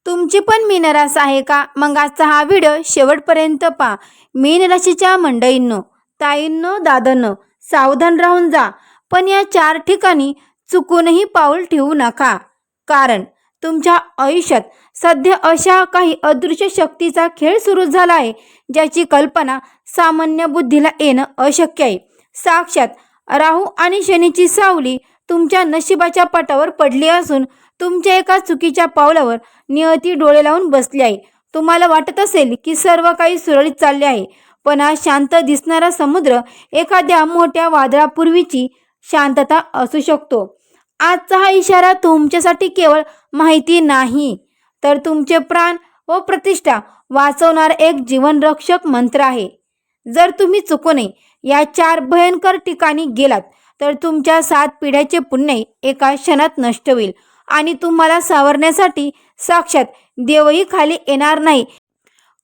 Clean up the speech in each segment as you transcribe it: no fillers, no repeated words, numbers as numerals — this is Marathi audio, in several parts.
तुमची पण मीनरास आहे का? मग आजचा हा व्हिडिओ शेवटपर्यंत पहा. मीन राशीच्या मंडळींनो, ताईंनो, दादांनो, सावधान राहून जा. पण या 4 ठिकाणी चुकूनही पाऊल ठेवू नका. कारण तुमच्या आयुष्यात सध्या अशा काही अदृश्य शक्तीचा खेळ सुरू झाला आहे, ज्याची कल्पना सामान्य बुद्धीला येणं अशक्य आहे. साक्षात राहू आणि शनीची सावली तुमच्या नशिबाच्या पटावर पडली असून तुमच्या एका चुकीच्या पावलावर नियती डोळे लावून बसली आहे. तुम्हाला वाटत असेल की सर्व काही सुरळीत चालले आहे, पण हा शांत दिसणारा समुद्र एखाद्या मोठ्या वादळापूर्वीची शांतता असू शकतो. आजचा हा इशारा तुमच्यासाठी केवळ माहिती नाही, तर तुमचे प्राण व प्रतिष्ठा वाचवणारा एक जीवनरक्षक मंत्र आहे. जर तुम्ही चुकूनही या 4 भयंकर ठिकाणी गेलात, तर तुमच्या 7 पिढ्याचे पुण्य एका क्षणात नष्ट होईल आणि तुम्हाला सावरण्यासाठी साक्षात देवही खाली येणार नाही.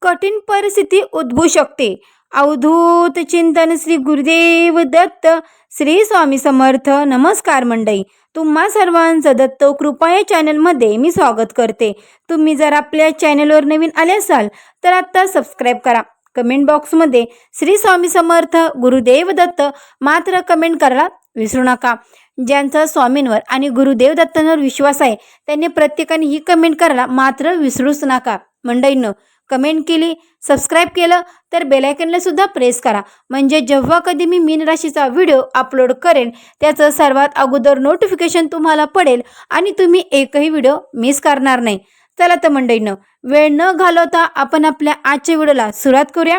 कठीण परिस्थिती उद्भवू शकते. अवधूत चिंतन श्री गुरुदेव दत्त. श्री स्वामी समर्थ. नमस्कार मंडळी, तुम्हा सर्वांचं दत्त कृपा या चॅनलमध्ये मी स्वागत करते. तुम्ही जर आपल्या चॅनलवर नवीन आले असाल तर आता सबस्क्राईब करा. कमेंट बॉक्समध्ये श्री स्वामी समर्थ गुरुदेव दत्त मात्र कमेंट करायला विसरू नका. ज्यांचा स्वामींवर आणि गुरुदेव दत्तांवर विश्वास आहे त्यांनी प्रत्येकाने ही कमेंट करायला मात्र विसरूच नका. मंडळींनो, कमेंट केली, सबस्क्राईब केलं तर बेल आयकॉनला सुद्धा प्रेस करा, म्हणजे जेव्हा कधी मी मीन राशीचा व्हिडिओ अपलोड करेन त्याचं सर्वात अगोदर नोटिफिकेशन तुम्हाला पडेल आणि तुम्ही एकही व्हिडिओ मिस करणार नाही. चला तर मंडळींनो, वेळ न घालवता आपण आपल्या आजच्या व्हिडिओला सुरुवात करूया.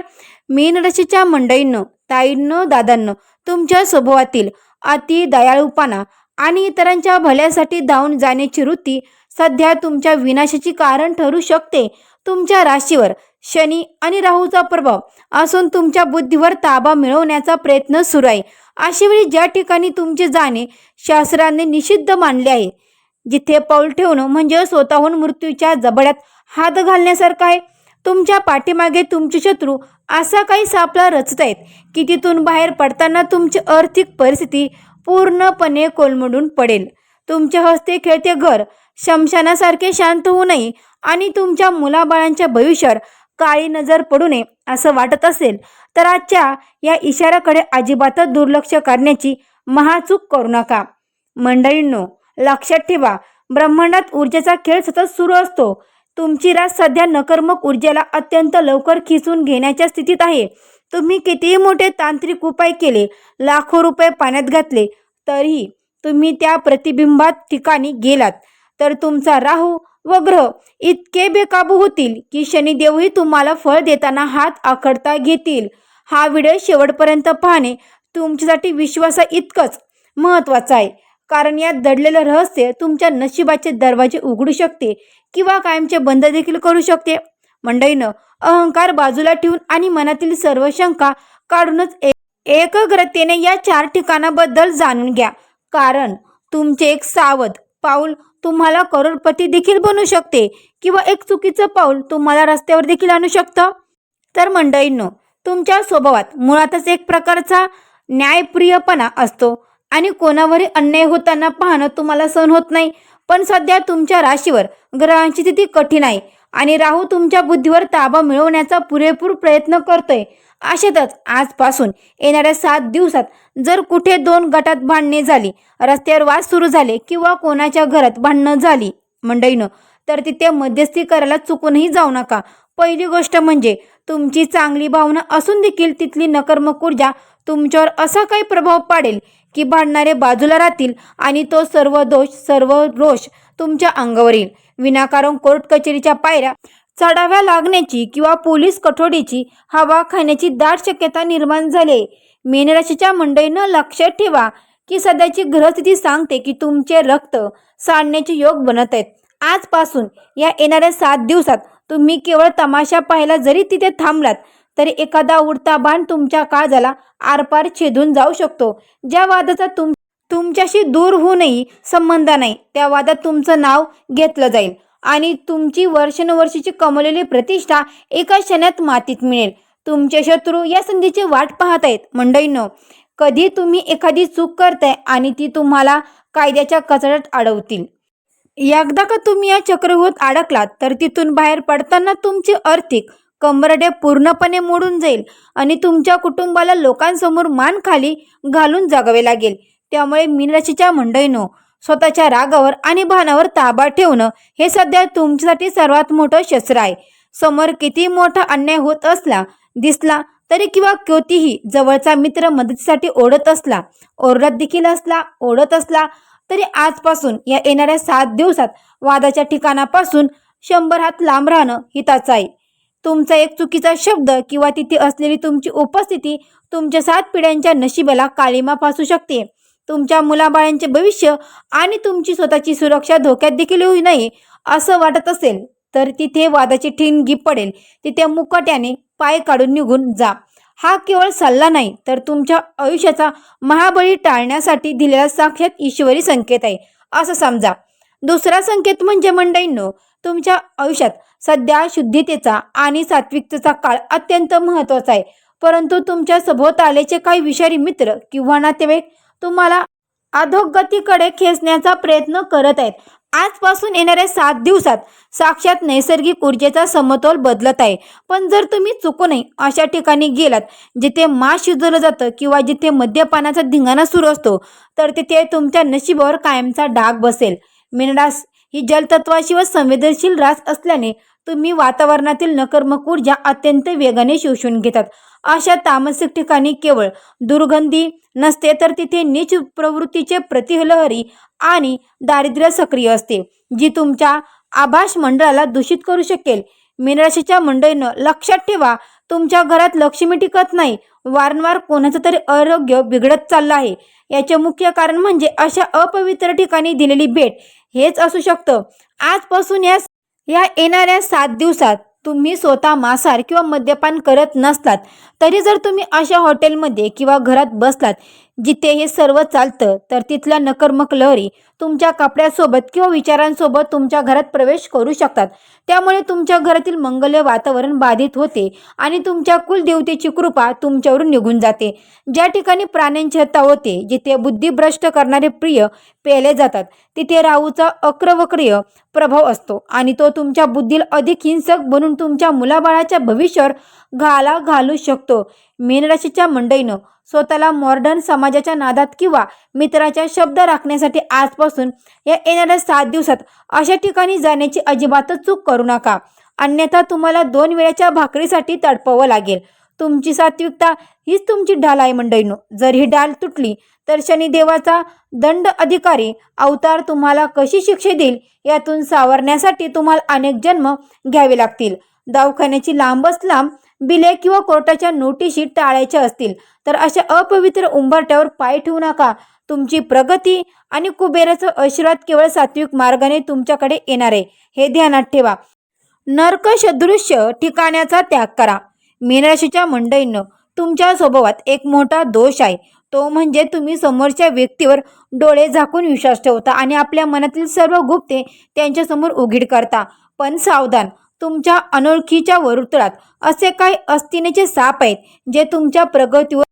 मीन राशीच्या मंडळींनो, ताईंनो, दादांनो, तुमच्या स्वभावातील अति दयाळूपणा आणि इतरांच्या भल्यासाठी धावून जाण्याची वृत्ती सध्या तुमच्या विनाशाची कारण ठरू शकते. तुमच्या राशीवर शनी आणि राहूचा प्रभाव असून तुमच्या बुद्धीवर ताबा मिळवण्याचा प्रयत्न सुरू आहे. अशा वेळी ज्या ठिकाणी तुमचे जाणे शास्त्राने निषिद्ध मानले आहे, जिथे पाऊल ठेवणं म्हणजे स्वतःहून मृत्यूच्या जबड्यात हात घालण्यासारखं आहे. तुमच्या पाठीमागे तुमचे शत्रू असा काही सापळा रचत आहेत की तिथून बाहेर पडताना तुमची आर्थिक परिस्थिती पूर्णपणे कोलमडून पडेल. तुमच्या हस्ते खेळते घर शमशानासारखे शांत होऊ नये आणि तुमच्या मुलाबाळांच्या भविष्यावर काळी नजर पडू नये असं वाटत असेल तर आजच्या या इशाऱ्याकडे अजिबातच दुर्लक्ष करण्याची महाचूक करू नका. मंडळींनो, लक्षात ठेवा, ब्रह्मांडात ऊर्जेचा खेळ सतत सुरू असतो. तुमची रास सध्या नकर्मक ऊर्जेला अत्यंत लवकर खिचून घेण्याच्या स्थितीत आहे. तुम्ही कितीही मोठे तांत्रिक उपाय केले, लाखो रुपये पाण्यात घातले, तरीही तुम्ही त्या प्रतिबिंबात ठिकाणी गेलात तर तुमचा राहू व ग्रह इतके बेकाबू होतील की शनिदेवही तुम्हाला फळ देताना हात आखडता घेतील. हा व्हिडिओ शेवटपर्यंत पाहणे तुमच्यासाठी विश्वासा इतकंच महत्त्वाचं आहे, कारण यात दडलेलं रहस्य तुमच्या नशिबाचे दरवाजे उघडू शकते किंवा कायमचे बंद देखील करू शकते. मंडळीनं, अहंकार बाजूला ठेवून आणि मनातील सर्व शंका काढूनच एकाग्रतेने या 4 ठिकाणाबद्दल जाणून घ्या. कारण तुमचे एक सावध पाऊल तुम्हाला करोडपती देखील बनवू शकते किंवा एक चुकीचं पाऊल तुम्हाला रस्त्यावर देखील आणू शकतं. तर मंडळींनो, तुमच्या स्वभावात मुळातच एक प्रकारचा न्यायप्रियपणा असतो आणि कोणावरही अन्याय होताना पाहणं तुम्हाला सहन होत नाही. पण सध्या तुमच्या राशीवर ग्रहांची स्थिती कठीण आहे आणि राहू तुमच्या बुद्धीवर ताबा मिळवण्याचा पुरेपूर प्रयत्न करतोय. अशातच आजपासून येणाऱ्या 7 दिवसात जर कुठे 2 गटात भांडणे झाली, रस्त्यावर वाद सुरू झाले किंवा कोणाच्या घरात भांडणं झाली मंडळीनं, तर तिथे मध्यस्थी करायला चुकूनही जाऊ नका. पहिली गोष्ट म्हणजे तुमची चांगली भावना असून देखील तिथली नकर्मक ऊर्जा तुमच्यावर असा काही प्रभाव पाडेल की भांडणारे बाजूला राहतील आणि तो सर्व दोष सर्व रोष तुमच्या अंगावर येईल. विनाकारण कोर्ट कचेरीच्या पायऱ्या चढाव्या लागण्याची किंवा पोलीस कठोडीची हवा खाण्याची दाट शक्यता निर्माण झाली. मीन राशीच्या मंडळींना लक्षात ठेवा की सध्याची ग्रहस्थिती सांगते की तुमचे रक्त सांडण्याचे योग बनत आहेत. आजपासून या येणाऱ्या 7 दिवसात तुम्ही केवळ तमाशा पाहायला जरी तिथे थांबलात तरी एखादा उडता बाण तुमच्या काळजाला आरपार छेदून जाऊ शकतो. ज्या वादाचा तुमच्याशी दूर होऊनही संबंध नाही, त्या वादात तुमचं नाव घेतलं जाईल आणि तुमची वर्षानुवर्षीची कमवलेली प्रतिष्ठा एका क्षणात मातीत मिळेल. तुमचे शत्रू या संधीची वाट पाहत आहेत. मंडळींनो, कधी तुम्ही एखादी चूक करताय आणि ती तुम्हाला कायद्याच्या कचऱ्यात अडवतील. एकदा का तुम्ही या चक्रव्यूहात अडकलात तर तिथून बाहेर पडताना तुमची आर्थिक कंबरडे पूर्णपणे मोडून जाईल आणि तुमच्या कुटुंबाला लोकांसमोर मान खाली घालून जगावे लागेल. त्यामुळे मीन राशीच्या मंडळींनो, स्वतःच्या रागावर आणि भानावर ताबा ठेवणं हे सध्या तुमच्यासाठी सर्वात मोठं शस्त्र आहे. समोर किती मोठा अन्याय होत दिसला तरी किंवा कोणतीही जवळचा मित्र मदतीसाठी ओढत असला तरी आजपासून या येणाऱ्या 7 दिवसात वादाच्या ठिकाणापासून 100 हात लांब राहणं हिताचं आहे. तुमचा एक चुकीचा शब्द किंवा तिथे असलेली तुमची उपस्थिती तुमच्या 7 पिढ्यांच्या नशिबाला काळिमा फासू शकते. तुमच्या मुलाबाळांचे भविष्य आणि तुमची स्वतःची सुरक्षा धोक्यात देखील येऊ नये असं वाटत असेल तर तिथे वादाची ठिणगी पडेल तिथे मुकाट्याने पाय काढून निघून जा. हा केवळ सल्ला नाही तर तुमच्या आयुष्याचा महाबळी टाळण्यासाठी दिलेला साक्षात ईश्वरी संकेत आहे असं समजा. दुसरा संकेत म्हणजे मंडळींनो, तुमच्या आयुष्यात सध्या शुद्धतेचा आणि सात्विकतेचा काळ अत्यंत महत्त्वाचा आहे. परंतु तुमच्या सभोवतालचे काही विषारी मित्र किंवा नातेवाईक तुम्हाला अधोगतीकडे खेचण्याचा प्रयत्न करत आहेत. आजपासून येणाऱ्या 7 दिवसात साक्षात नैसर्गिक ऊर्जेचा समतोल बदलत आहे. पण जर तुम्ही चुकूनही अशा ठिकाणी गेलात जिथे मांस शिजवलं जातं किंवा जिथे मद्यपानाचा धिंगाणा सुरू असतो तर तिथे तुमच्या नशिबावर कायमचा डाग बसेल. मीनरास ही जलतत्वाशी व संवेदनशील रास असल्याने तुम्ही वातावरणातील नकारात्मक ऊर्जा अत्यंत वेगाने शोषून घेतात. अशा तामसिक ठिकाणी केवळ दुर्गंधी नसते तर तिथे नीच प्रवृत्तीचे प्रतिलहरी आणि दारिद्र्य सक्रिय असते जी तुमच्या आभास मंडळाला दूषित करू शकेल. मीनराशीच्या मंडळीनं लक्षात ठेवा, तुमच्या घरात लक्ष्मी टिकत नाही. वारंवार कोणाचं तरी आरोग्य बिघडत चाललं आहे. याचे मुख्य कारण म्हणजे अशा अपवित्र ठिकाणी दिलेली भेट हेच असू शकतं. आजपासून या येणाऱ्या 7 दिवसात तुम्ही स्वतः मांसाहार किंवा मद्यपान करत नसलात तरी जर तुम्ही अशा हॉटेलमध्ये किंवा घरात बसलात जिथे हे सर्व चालतं तर तिथल्या नकारात्मक लहरी तुमच्या कपड्यासोबत किंवा विचारांसोबत तुमच्या घरात प्रवेश करू शकतात. त्यामुळे तुमच्या घरातील मंगल्य वातावरण बाधित होते आणि तुमच्या कुलदेवतेची कृपा तुमच्यावरून निघून जाते. ज्या ठिकाणी प्राण्यांची हत्या होते, जिथे बुद्धिभ्रष्ट करणारे प्रिय पेले जातात तिथे राहूचा अक्रवक्रिय प्रभाव असतो आणि तो तुमच्या बुद्धीला अधिक हिंसक बनून तुमच्या मुलाबाळाच्या भविष्यावर घाला घालू शकतो. मीनराशीच्या मंडळीनं, स्वतःला मॉडर्न समाजाच्या नादात किंवा मित्राच्या शब्द राखण्यासाठी आजपासून या येणाऱ्या 7 दिवसात अशा ठिकाणी जाण्याची अजिबातच चूक करू नका. अन्यथा तुम्हाला 2 वेळेच्या भाकरीसाठी तडपावं लागेल. तुमची सात्विकता हीच तुमची ढाल आहे मंडळींनो. जर ही ढाल तुटली तर शनिदेवाचा दंड अधिकारी अवतार तुम्हाला कशी शिक्षा देईल यातून सावरण्यासाठी तुम्हाला अनेक जन्म घ्यावे लागतील. दवाखान्याची लांबच लांब बिले किंवा कोर्टाच्या नोटिशी टाळायच्या असतील तर अशा अपवित्र उंबरट्यावर पाय ठेवू नका. तुमची प्रगती आणि कुबेराचा आशीर्वाद केवळ सात्विक मार्गाने तुमच्याकडे येणार आहे हे ध्यानात ठेवा. नरक सदृश्य ठिकाणाचा त्याग करा. मीनराशीच्या मंडळींनो, तुमच्या स्वभावात एक मोठा दोष आहे. तो म्हणजे तुम्ही समोरच्या व्यक्तीवर डोळे झाकून विश्वास ठेवता आणि आपल्या मनातील सर्व गुप्ते त्यांच्यासमोर उघड करता. पण सावधान, तुमच्या अनोळखीच्या वर्तुळात असे काही अस्तिनेचे साप आहेत जे तुमच्या प्रगतीवर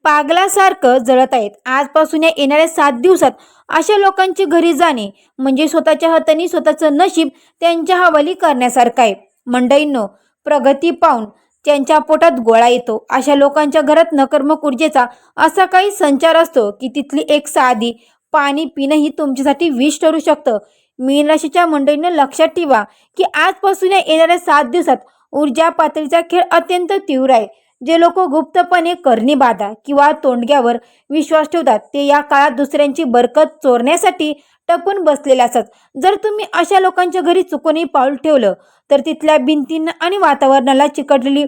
पागलासारखं जळत आहेत. आजपासून या येणाऱ्या 7 दिवसात अशा लोकांची घरी जाणे म्हणजे स्वतःच्या हाताने स्वतःचं नशीब त्यांच्या हवाली करण्यासारखं आहे. मंडळींनो, प्रगती पाहून त्यांच्या पोटात गोळा येतो. अशा लोकांच्या घरात नकारात्मक ऊर्जेचा असा काही संचार असतो की तिथली एक साधी पाणी पिणंही तुमच्यासाठी विष ठरू शकतं. मीन राशीच्या मंडळींना लक्षात ठेवा की आजपासून या येणाऱ्या 7 दिवसात ऊर्जा पातळीचा खेळ अत्यंत तीव्र आहे. जे लोक गुप्तपणे करणी बाधा किंवा तोंडग्यावर विश्वास ठेवतात ते या काळात दुसऱ्यांची बरकत चोरण्यासाठी टपून बसलेले असतात. जर तुम्ही अशा लोकांच्या घरी चुकूनही पाऊल ठेवलं तर तिथल्या भिंतींना आणि वातावरणाला चिकटलेली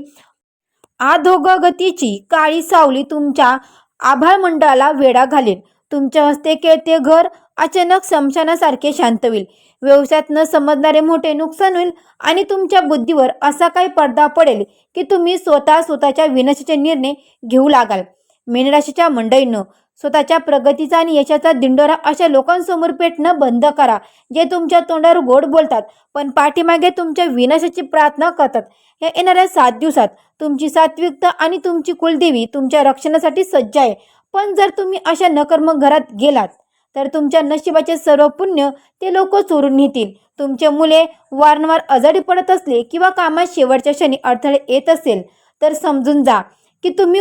अधोगतीची काळी सावली तुमच्या आभाळ मंडळाला वेढा घालेल. तुमच्या हस्ते खेळते घर अचानक स्मशानासारखे शांत होईल. व्यवसायात न समजणारे मोठे नुकसान होईल आणि तुमच्या बुद्धीवर असा काही पडदा पडेल की तुम्ही स्वतःच्या विनाशाचे निर्णय घेऊ लागाल. मीनराशीच्या मंडळींनो, स्वतःच्या प्रगतीचा आणि यशाचा दिंडोरा अशा लोकांसमोर पेटणं बंद करा जे तुमच्या तोंडावर गोड बोलतात पण पाठीमागे तुमच्या विनाशाची प्रार्थना करतात. या येणाऱ्या 7 दिवसात तुमची सात्विकता आणि तुमची कुलदेवी तुमच्या रक्षणासाठी सज्ज आहे. पण जर तुम्ही अशा नकर्मक घरात गेलात तर तुमच्या नशिबाचे सर्व पुण्य ते लोक चोरून नेतील. तुमचे मुले वारंवार आजारी पडत असले किंवा कामात शेवटच्या क्षणी अडथळे येत असेल तर समजून जा की तुम्ही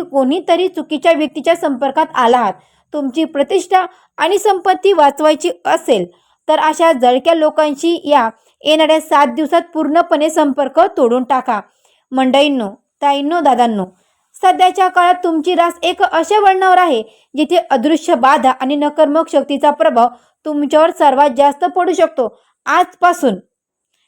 कोणीतरी चुकीच्या व्यक्तीच्या संपर्कात आला आहात. तुमची प्रतिष्ठा आणि संपत्ती वाचवायची असेल तर अशा जळक्या लोकांशी या येणाऱ्या 7 दिवसात पूर्णपणे संपर्क तोडून टाका. मंडळींनो, ताईंनो, दादांनो, सध्याच्या काळात तुमची रास एक अशा वळणावर आहे जिथे अदृश्य बाधा आणि नकारात्मक शक्तीचा प्रभाव तुमच्यावर सर्वात जास्त पडू शकतो. आजपासून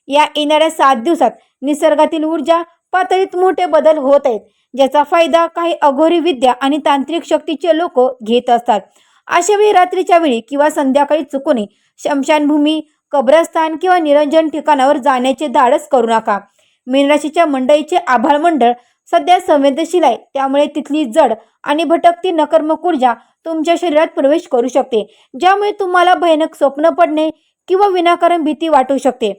या येणाऱ्या 7 दिवसात निसर्गातील ऊर्जा पातळीत मोठे बदल होत आहेत, ज्याचा फायदा काही अघोरी विद्या आणि तांत्रिक शक्तीचे लोक घेत असतात. अशा वेळी रात्रीच्या वेळी किंवा संध्याकाळी चुकून स्मशानभूमी, कब्रस्थान किंवा निरंजन ठिकाणावर जाण्याचे धाडस करू नका. मीन राशीच्या मंडळीचे आभाळ मंडळ सध्या संवेदनशील आहे, त्यामुळे तिथली जड आणि भटकती नकारात्मक ऊर्जा तुमच्या शरीरात प्रवेश करू शकते, ज्यामुळे तुम्हाला भयानक स्वप्न पडणे किंवा विनाकारण भीती वाटू शकते.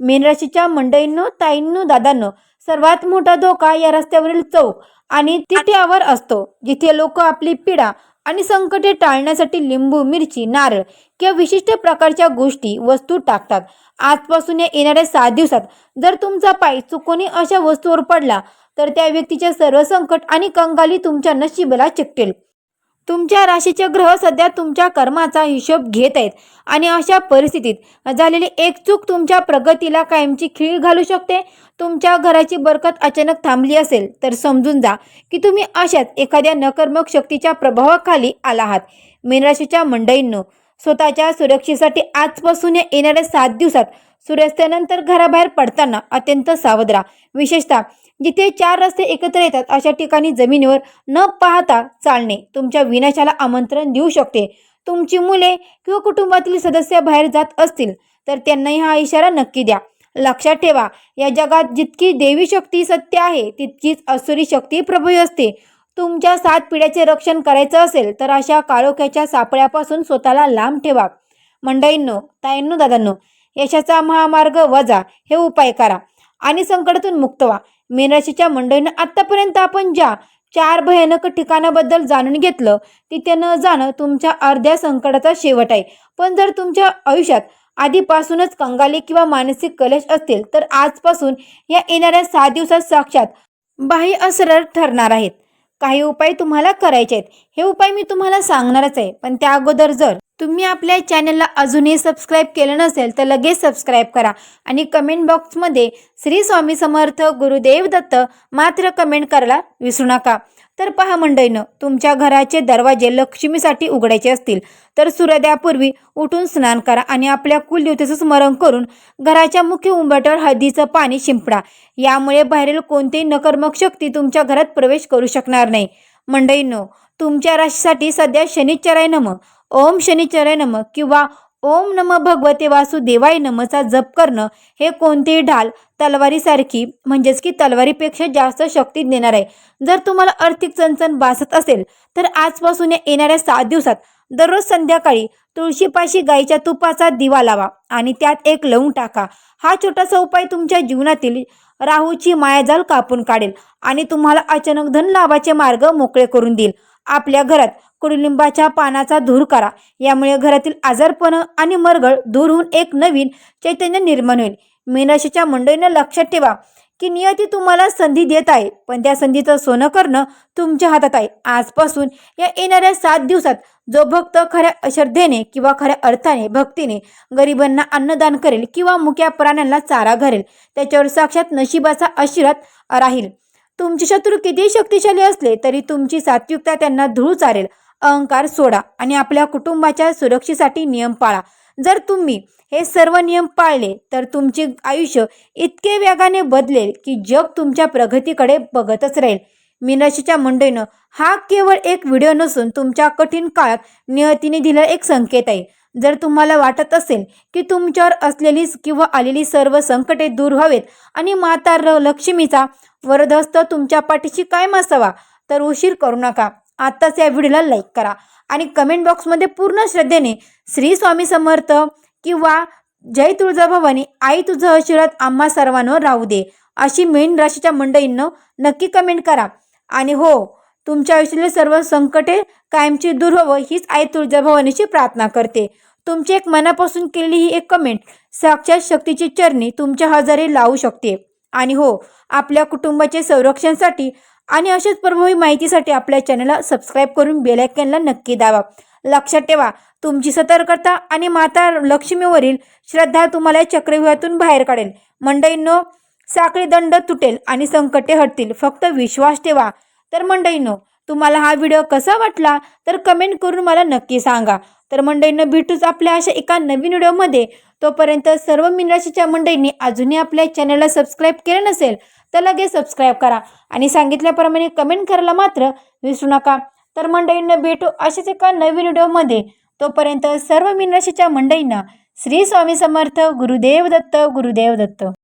मीन राशीच्या मंडळींनो, ताईंनो, दादांनो, सर्वात मोठा धोका या रस्त्यावरील चौक आणि तिट्यावर असतो, जिथे लोक आपली पीडा आणि संकटे टाळण्यासाठी लिंबू, मिरची, नारळ किंवा विशिष्ट प्रकारच्या गोष्टी, वस्तू टाकतात. आजपासून या येणाऱ्या 7 दिवसात जर तुमचा पाय चुकून अशा वस्तूवर पडला तर त्या व्यक्तीचे सर्व संकट आणि कंगाली तुमच्या नशिबाला चिकटेल. तुमच्या राशीचे ग्रह सध्या तुमच्या कर्माचा हिशोब घेत आहेत आणि अशा परिस्थितीत झालेली एक चूक तुमच्या प्रगतीला कायमची खीळ घालू शकते. तुमच्या घराची बरकत अचानक थांबली असेल तर समजून जा की तुम्ही अशाच एखाद्या नकारात्मक शक्तीच्या प्रभावाखाली आला आहात. मीन राशीच्या मंडळींनो, स्वतःच्या सुरक्षेसाठी आजपासून येणाऱ्या 7 दिवसात सूर्यास्तानंतर घराबाहेर पडताना अत्यंत सावध राहा. विशेषतः जिथे 4 रस्ते एकत्र येतात अशा ठिकाणी जमिनीवर न पाहता चालणे तुमच्या विनाशाला आमंत्रण देऊ शकते. तुमची मुले किंवा कुटुंबातील सदस्य बाहेर जात असतील तर त्यांनाही हा इशारा नक्की द्या. लक्षात ठेवा, या जगात जितकी देवी शक्ती सत्य आहे तितकीच असुरी शक्ती प्रभावी असते. तुमच्या 7 पिढ्याचे रक्षण करायचं असेल तर अशा काळोख्याच्या सापळ्यापासून स्वतःला लांब ठेवा. मंडळींनो, ताईंनो, दादांनो, यशाचा महामार्ग वजा हे उपाय करा आणि संकटातून मुक्त व्हा. मीन राशीच्या मंडळींना आतापर्यंत आपण ज्या 4 भयानक ठिकाणाबद्दल जाणून घेतलं तिथे न जाणं तुमच्या अर्ध्या संकटाचा शेवट आहे. पण जर तुमच्या आयुष्यात आधीपासूनच कंगाली किंवा मानसिक कलेश असतील तर आजपासून या येणाऱ्या 7 दिवसात साक्षात बाह्य असर ठरणार आहेत. काही उपाय तुम्हाला करायचे आहेत. हे उपाय मी तुम्हाला सांगणारच आहे, पण त्या अगोदर जर तुम्ही आपल्या चॅनलला अजूनही सबस्क्राईब केलं नसेल तर लगेच सबस्क्राईब करा आणि कमेंट बॉक्समध्ये श्री स्वामी समर्थ गुरुदेव दत्त मात्र कमेंट करायला विसरू नका. तर पहा मंडळींनो, तुमच्या घराचे दरवाजे लक्ष्मीसाठी उघडायचे असतील तर सूर्योदयापूर्वी उठून स्नान करा आणि आपल्या कुलदेवतेचं स्मरण करून घराच्या मुख्य उंबरठ्यावर हळदीचं पाणी शिंपडा. यामुळे बाहेरील कोणतीही नकारात्मक शक्ती तुमच्या घरात प्रवेश करू शकणार नाही. मंडळींनो, तुमच्या राशीसाठी सध्या शनिश्चराय नमः, ओम शनिश्चराय नमः किंवा ओम नमः भगवते वासुदेवाय नमःचा जप करणं हे कोणतेही ढाल तलवारीसारखी म्हणजेच की तलवारीपेक्षा जास्त शक्ती देणार आहे. जर तुम्हाला आर्थिक चणचण भासत असेल तर आजपासून येणाऱ्या 7 दिवसात दररोज संध्याकाळी तुळशीपाशी गाईच्या तुपाचा दिवा लावा आणि त्यात एक लवंग टाका. हा छोटासा उपाय तुमच्या जीवनातील राहूची मायाजाल कापून काढेल आणि तुम्हाला अचानक धन लाभाचे मार्ग मोकळे करून देईल. आपल्या घरात कडुलिंबाच्या पानाचा धूर करा. यामुळे घरातील आजारपण आणि मरगळ दूर होऊन एक नवीन चैतन्य निर्माण होईल. मीन राशीच्या मंडळींना लक्षात ठेवा की नियती तुम्हाला संधी देत आहे, पण त्या संधीचं सोनं करणं तुमच्या हातात आहे. आजपासून या येणाऱ्या 7 दिवसात जो भक्त खऱ्या श्रद्धेने किंवा खऱ्या अर्थाने भक्तीने गरिबांना अन्नदान करेल किंवा मुक्या प्राण्यांना चारा घालेल त्याच्यावर साक्षात नशिबाचा आशीर्वाद राहील. तुमचे शत्रू कितीही शक्तिशाली असले तरी तुमची सात्विकता त्यांना धूळ चारेल. अहंकार सोडा आणि आपल्या कुटुंबाच्या सुरक्षेसाठी नियम पाळा. जर तुम्ही हे सर्व नियम पाळले तर तुमचे आयुष्य इतके वेगाने बदलेल की जग तुमच्या प्रगतीकडे बघतच राहील. मीन राशीच्या मंडळीनं, हा केवळ एक व्हिडिओ नसून तुमच्या कठीण काळात नियतीने दिलेला एक संकेत आहे. जर तुम्हाला वाटत असेल की तुमच्यावर असलेली किंवा आलेली सर्व संकटे दूर व्हावेत आणि माता लक्ष्मीचा वरदहस्त तुमच्या पाठीशी कायम असावा तर उशीर करू नका. आत्ताच या व्हिडिओला लाईक करा आणि कमेंट बॉक्समध्ये पूर्ण श्रद्धेने श्री स्वामी समर्थ किंवा जय तुळजाभवानी आई तुझं आशीर्वाद आम्हा सर्वांवर राहू दे अशी मीन राशीच्या मंडळींनो नक्की कमेंट करा. आणि हो, तुमच्या आयुष्यातील सर्व संकटे कायमची दूर व्हावं हीच आई तुळजाभवानीची प्रार्थना करते. तुमची एक मनापासून केलेली ही एक कमेंट साक्षात शक्तीची चरणी तुमच्या हजारे लावू शकते. आणि हो, आपल्या कुटुंबाचे संरक्षणासाठी आणि अशाच प्रभावी माहितीसाठी आपल्या चॅनलला सबस्क्राईब करून बेल आयकॉनला नक्की दाबा. लक्षात ठेवा, तुमची सतर्कता आणि माता लक्ष्मीवरील श्रद्धा तुम्हाला या चक्रव्यूहातून बाहेर काढेल. मंडळींनो, साखळी दंड तुटेल आणि संकटे हटतील. फक्त विश्वास ठेवा. तर मंडळींनो, तुम्हाला हा व्हिडिओ कसा वाटला तर कमेंट करून मला नक्की सांगा. तर मंडळींनो, भेटूच आपल्या अशा एका नवीन व्हिडिओमध्ये. तोपर्यंत सर्व मीन राशीच्या मंडळींनी अजूनही आपल्या चॅनलला सबस्क्राईब केलं नसेल तर लगेच सबस्क्राईब करा आणि सांगितल्याप्रमाणे कमेंट करायला मात्र विसरू नका. तर मंडळींना भेटू अशाच एका नवीन व्हिडिओमध्ये. तोपर्यंत सर्व मीन राशीच्या मंडळींना श्री स्वामी समर्थ. गुरुदेव दत्त. गुरुदेव दत्त.